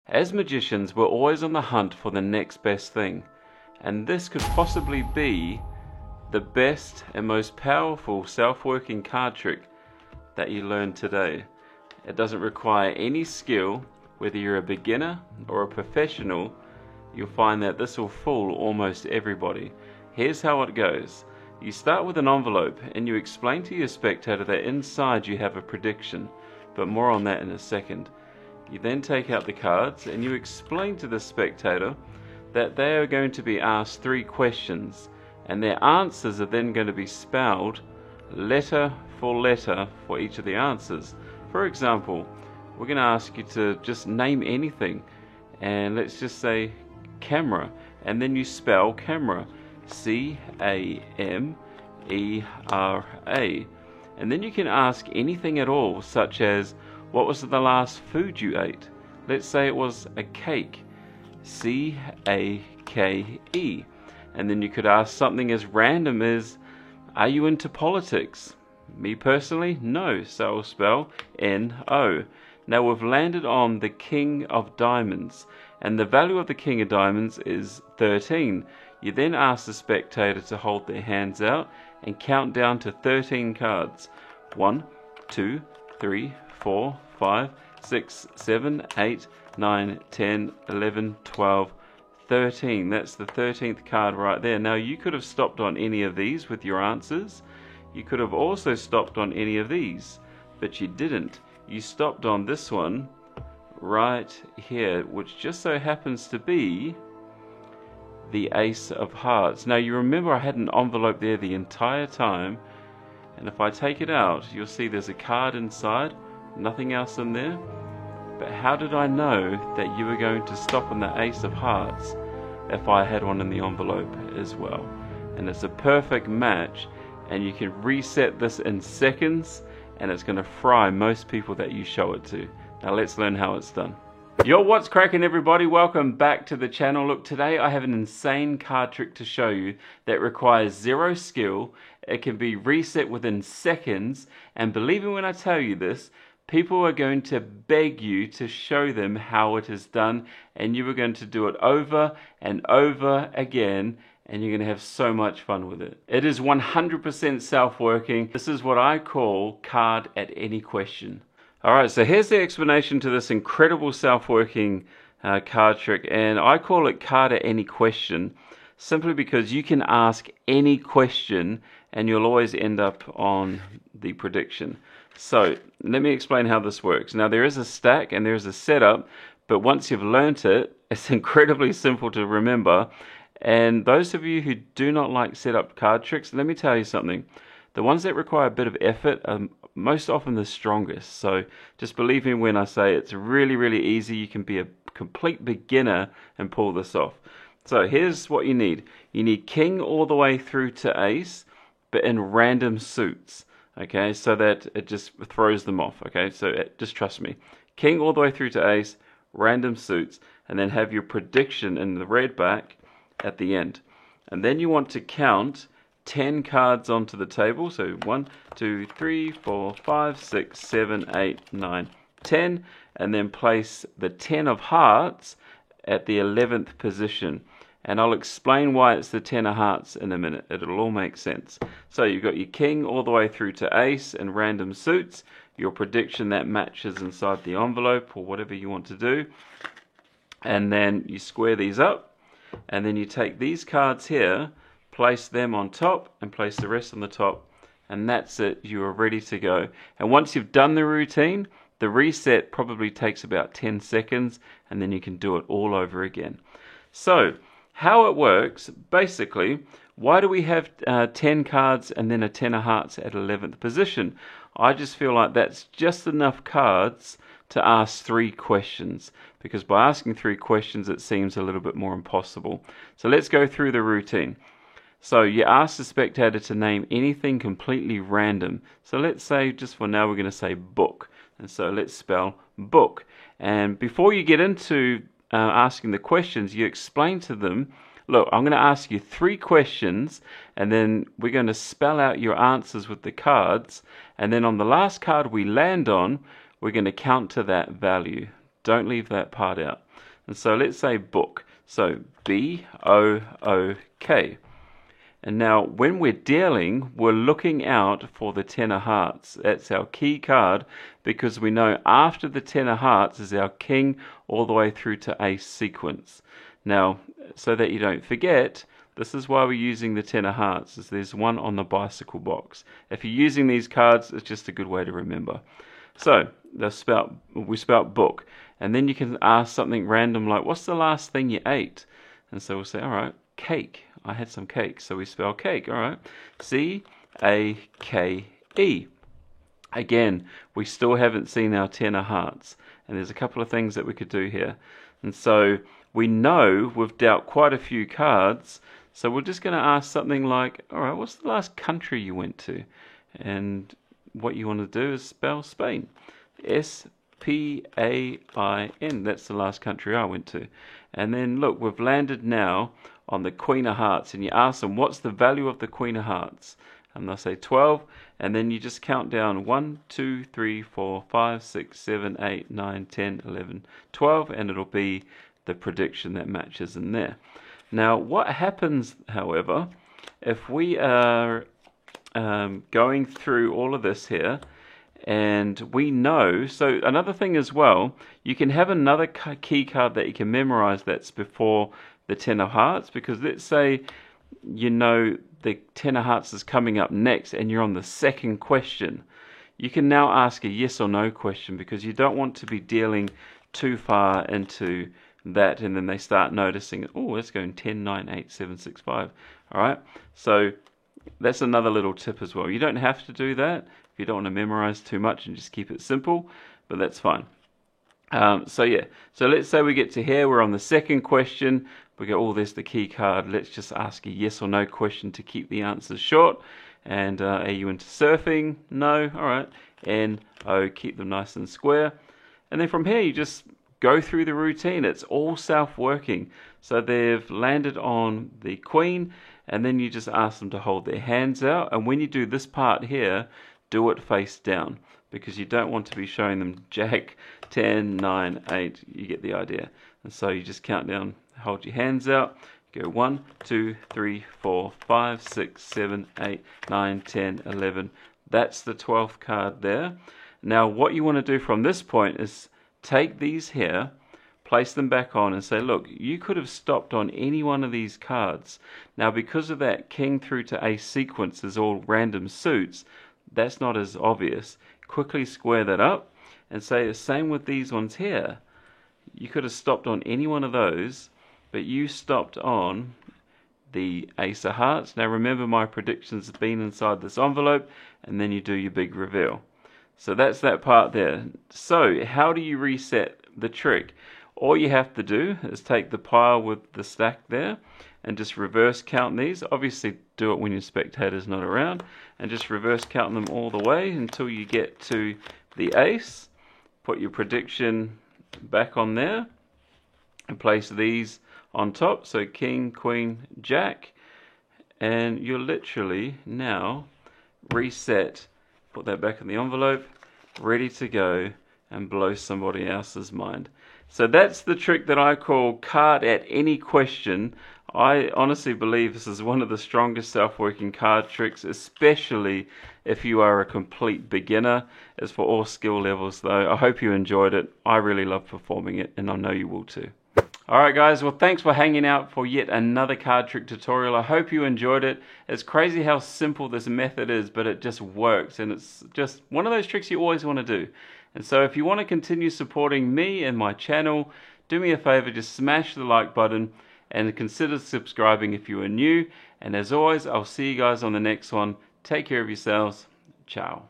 As magicians, we're always on the hunt for the next best thing, and this could possibly be the best and most powerful self-working card trick that you learn today. It doesn't require any skill. Whether you're a beginner or a professional, you'll find that this will fool almost everybody. Here's how it goes. You start with an envelope and you explain to your spectator that inside you have a prediction, but more on that in a second. You then take out the cards and you explain to the spectator that they are going to be asked 3 questions, and their answers are then going to be spelled letter for each of the answers. For example, we're going to ask you to just name anything, and let's just say camera, and then you spell camera, C-A-M-E-R-A, and then you can ask anything at all, such as what was the last food you ate? Let's say it was a cake, C-A-K-E, and then you could ask something as random as, are you into politics? Me personally, no, so I'll spell N-O. Now we've landed on the King of Diamonds, and the value of the King of Diamonds is 13. You then ask the spectator to hold their hands out and count down to 13 cards. 1, 2, 3, 4, 5, 6, 7, 8, 9, 10, 11, 12, 13. That's the 13th card right there. Now you could have stopped on any of these with your answers. You could have also stopped on any of these, but you didn't. You stopped on this one right here, which just so happens to be the Ace of Hearts. Now you remember I had an envelope there the entire time, and if I take it out, you'll see there's a card inside, nothing else in there. But how did I know that you were going to stop on the Ace of Hearts if I had one in the envelope as well? And it's a perfect match, and you can reset this in seconds, and it's going to fry most people that you show it to. Now let's learn how it's done. Yo, what's cracking everybody? Welcome back to the channel. Look, today I have an insane card trick to show you that requires 0 skill. It can be reset within seconds, and believe me when I tell you this, people are going to beg you to show them how it is done, and you are going to do it over and over again, and you're going to have so much fun with it. It is 100% self-working. This is what I call card at any question. Alright, so here's the explanation to this incredible self-working card trick, and I call it card at any question simply because you can ask any question and you'll always end up on the prediction. So let me explain how this works. Now there is a stack and there is a setup, but once you've learnt it, it's incredibly simple to remember. And those of you who do not like setup card tricks, let me tell you something. The ones that require a bit of effort are most often the strongest. So just believe me when I say it's really, really easy. You can be a complete beginner and pull this off. So here's what you need. You need king all the way through to ace, but in random suits. Okay, so that it just throws them off. Okay, so just trust me. King all the way through to ace, random suits, and then have your prediction in the red back at the end. And then you want to count 10 cards onto the table. So 1, 2, 3, 4, 5, 6, 7, 8, 9, 10. And then place the 10 of hearts at the 11th position. And I'll explain why it's the 10 of hearts in a minute. It'll all make sense. So you've got your king all the way through to ace and random suits. Your prediction that matches inside the envelope or whatever you want to do. And then you square these up. And then you take these cards here, place them on top, and place the rest on the top. And that's it. You are ready to go. And once you've done the routine, the reset probably takes about 10 seconds, and then you can do it all over again. So, how it works, basically, why do we have 10 cards and then a 10 of hearts at 11th position? I just feel like that's just enough cards to ask 3 questions, because by asking 3 questions it seems a little bit more impossible. So let's go through the routine. So you ask the spectator to name anything completely random. So let's say, just for now, we're going to say book. And so let's spell book. And before you get into asking the questions, you explain to them, look, I'm going to ask you 3 questions, and then we're going to spell out your answers with the cards, and then on the last card we land on, we're going to count to that value. Don't leave that part out. And so let's say book. So B-O-O-K. And now when we're dealing, we're looking out for the 10 of hearts. That's our key card, because we know after the 10 of hearts is our king all the way through to ace sequence. Now, so that you don't forget, this is why we're using the 10 of hearts, is there's one on the bicycle box. If you're using these cards, it's just a good way to remember. So we spelt book, and then you can ask something random like, what's the last thing you ate? And so we'll say, all right, cake. I had some cake, so we spell cake. All right, C-A-K-E. Again, we still haven't seen our 10 of hearts, and there's a couple of things that we could do here. And so we know we've dealt quite a few cards, so we're just going to ask something like, all right, what's the last country you went to? And what you want to do is spell Spain. S-P-A-I-N. That's the last country I went to. And then look, we've landed now on the Queen of Hearts, and you ask them, what's the value of the Queen of Hearts? And they'll say 12, and then you just count down 1, 2, 3, 4, 5, 6, 7, 8, 9, 10, 11, 12, and it'll be the prediction that matches in there. Now, what happens, however, if we are going through all of this here, and we know, so another thing as well, you can have another key card that you can memorize that's before the 10 of hearts, because let's say you know the 10 of hearts is coming up next and you're on the second question. You can now ask a yes or no question, because you don't want to be dealing too far into that and then they start noticing, oh, let's go in 10, 9, 8, 7, 6, 5. All right, so that's another little tip as well. You don't have to do that if you don't want to memorize too much and just keep it simple, but that's fine. So let's say we get to here, we're on the second question, we go, oh, there's the key card, let's just ask a yes or no question to keep the answers short. And are you into surfing? No. All right. N-O, keep them nice and square. And then from here you just go through the routine. It's all self-working. So they've landed on the Queen, and then you just ask them to hold their hands out, and when you do this part here, do it face down, because you don't want to be showing them Jack, 10, 9, 8, you get the idea. And so you just count down, hold your hands out, go 1, 2, 3, 4, 5, 6, 7, 8, 9, 10, 11. That's the 12th card there. Now what you want to do from this point is take these here, place them back on and say, look, you could have stopped on any one of these cards. Now because of that king through to ace sequence is all random suits, that's not as obvious. Quickly square that up and say the same with these ones here. You could have stopped on any one of those, but you stopped on the ace of hearts. Now remember, my predictions have been inside this envelope, and then you do your big reveal. So that's that part there. So how do you reset the trick? All you have to do is take the pile with the stack there and just reverse count these. Obviously do it when your spectator's not around, and just reverse count them all the way until you get to the ace. Put your prediction back on there and place these on top, so king, queen, jack, and you're literally now reset. Put that back in the envelope, ready to go and blow somebody else's mind. So that's the trick that I call card at any question. I honestly believe this is one of the strongest self-working card tricks, especially if you are a complete beginner. It's for all skill levels though. I hope you enjoyed it. I really love performing it, and I know you will too. Alright guys, well thanks for hanging out for yet another card trick tutorial. I hope you enjoyed it. It's crazy how simple this method is, but it just works, and it's just one of those tricks you always want to do. And so if you want to continue supporting me and my channel, do me a favor, just smash the like button and consider subscribing if you are new. And as always, I'll see you guys on the next one. Take care of yourselves. Ciao.